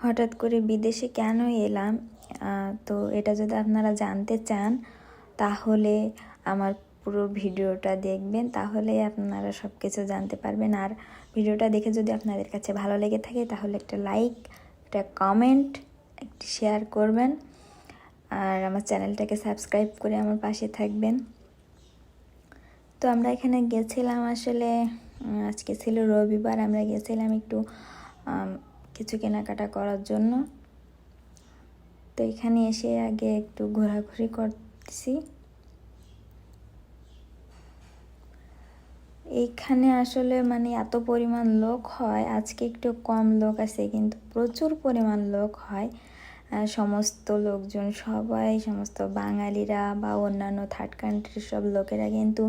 হঠাৎ করে বিদেশে কেন এলাম, তো এটা যদি আপনারা জানতে চান তাহলে আমার পুরো ভিডিওটা দেখবেন, তাহলে আপনারা সব কিছু জানতে পারবেন। আর ভিডিওটা দেখে যদি আপনাদের কাছে ভালো লেগে থাকে তাহলে একটা লাইক, একটা কমেন্ট, একটি শেয়ার করবেন, আর আমার চ্যানেলটাকে সাবস্ক্রাইব করে আমার পাশে থাকবেন। তো আমরা এখানে গেছিলাম, আসলে আজকে ছিল রবিবার, আমরা গেছিলাম একটু কিছু কেনাকাটা করার জন্য। তো এখানে এসে আগে একটু ঘোরাঘুরি করতেছি। এইখানে আসলে মানে এত পরিমাণ লোক হয়, আজকে একটু কম লোক আছে কিন্তু প্রচুর পরিমাণ লোক হয়। সমস্ত লোকজন সবাই, সমস্ত বাঙালিরা বা অন্যান্য থার্ড কান্ট্রির সব লোকেরা কিন্তু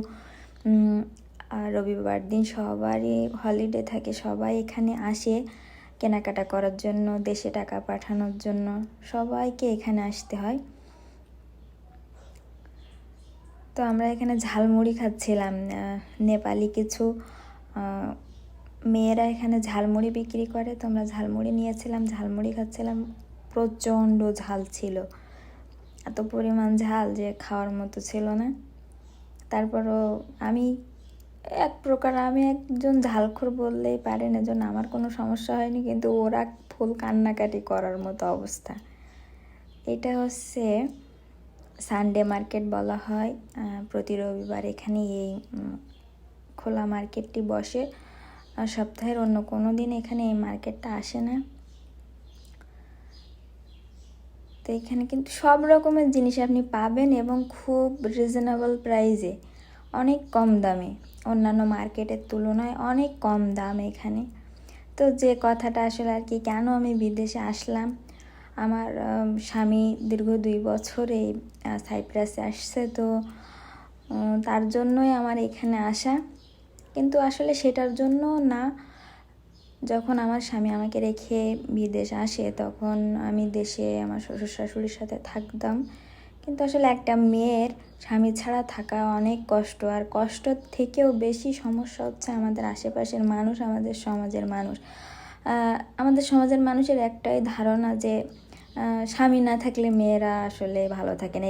রবিবার দিন সবারই হলিডে থাকে, সবাই এখানে আসে কেনাকাটা করার জন্য, দেশে টাকা পাঠানোর জন্য সবাইকে এখানে আসতে হয়। তো আমরা এখানে ঝালমুড়ি খাচ্ছিলাম, নেপালি কিছু মেয়েরা এখানে ঝালমুড়ি বিক্রি করে, তো আমরা ঝালমুড়ি নিয়েছিলাম, ঝালমুড়ি খাচ্ছিলাম। প্রচণ্ড ঝাল ছিল, এত পরিমাণ ঝাল যে খাওয়ার মতো ছিল না। তারপরও আমি একজন ঝালখোর বললেই পারেন, এজন্য আমার কোনো সমস্যা হয়নি, কিন্তু ওরা ফুল কান্নাকাটি করার মতো অবস্থা। এটা হচ্ছে সানডে মার্কেট বলা হয়, প্রতি রবিবার এখানে এই খোলা মার্কেটটি বসে, সপ্তাহের অন্য কোনো দিন এখানে এই মার্কেটটা আসে না। তো এখানে কিন্তু সব রকমের জিনিস আপনি পাবেন এবং খুব রিজনেবল প্রাইসে, অনেক কম দামে, অন্যান্য মার্কেটের তুলনায় অনেক কম দাম এখানে। তো যে কথাটা আসলে আর কি, কেন আমি বিদেশে আসলাম, আমার স্বামী দীর্ঘ 2 বছরে সাইপ্রাসে আসছে, তো তার জন্যই আমার এখানে আসা। কিন্তু আসলে সেটার জন্য না, যখন আমার স্বামী আমাকে রেখে বিদেশ আসে তখন আমি দেশে আমার শ্বশুর শাশুড়ির সাথে থাকতাম। কিন্তু আসলে একটা মেয়ের স্বামী ছাড়া থাকা অনেক কষ্ট, আর কষ্টর থেকেও বেশি সমস্যা হচ্ছে আমাদের আশেপাশের মানুষ, আমাদের সমাজের মানুষের একটাই ধারণা যে স্বামী না থাকলে মেয়েরা আসলে ভালো থাকে না।